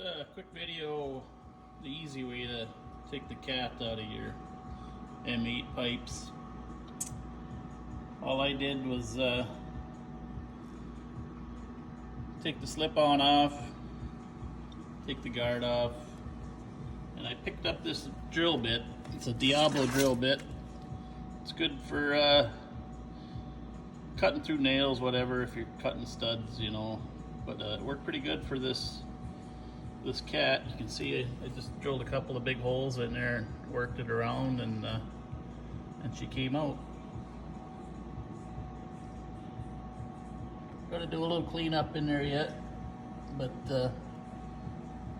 A quick video, the easy way to take the cat out of your M8 pipes. All I did was take the slip-on off, take the guard off, and I picked up this drill bit. It's a Diablo drill bit. It's good for cutting through nails, whatever, if you're cutting studs, you know. But it worked pretty good for this cat. You can see I just drilled a couple of big holes in there and worked it around, and she came out. Gotta do a little cleanup in there yet, but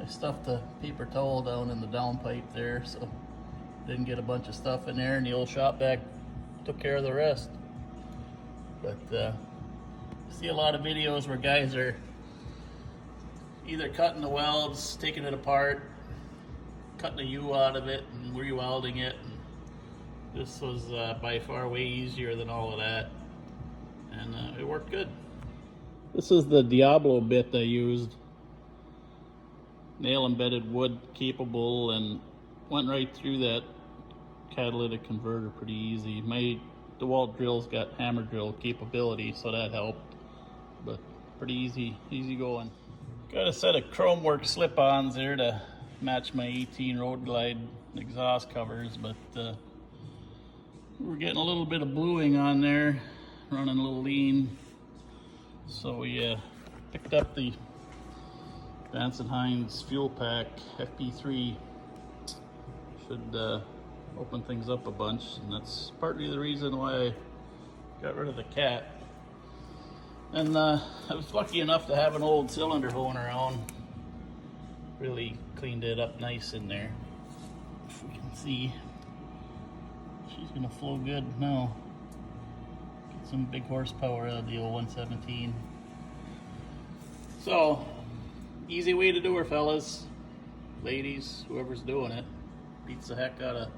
I stuffed a paper towel down in the downpipe there, so didn't get a bunch of stuff in there, and the old shop vac took care of the rest. But I see a lot of videos where guys are either cutting the welds, taking it apart, cutting a U out of it and re-welding it. And this was by far way easier than all of that, and it worked good. This is the Diablo bit I used. Nail embedded wood capable, and went right through that catalytic converter pretty easy. My DeWalt drill's got hammer drill capability, so that helped, but pretty easy going. Got a set of Chromework slip-ons there to match my 18 Road Glide exhaust covers, but we're getting a little bit of bluing on there, running a little lean. So we picked up the Vance and Hines FuelPak FP3. Should open things up a bunch, and that's partly the reason why I got rid of the cat. And I was lucky enough to have an old cylinder going around. Really cleaned it up nice in there. If we can see, she's gonna flow good now. Get some big horsepower out of the old 117. So, easy way to do her, fellas, ladies, whoever's doing it. Beats the heck out of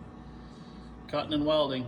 cutting and welding.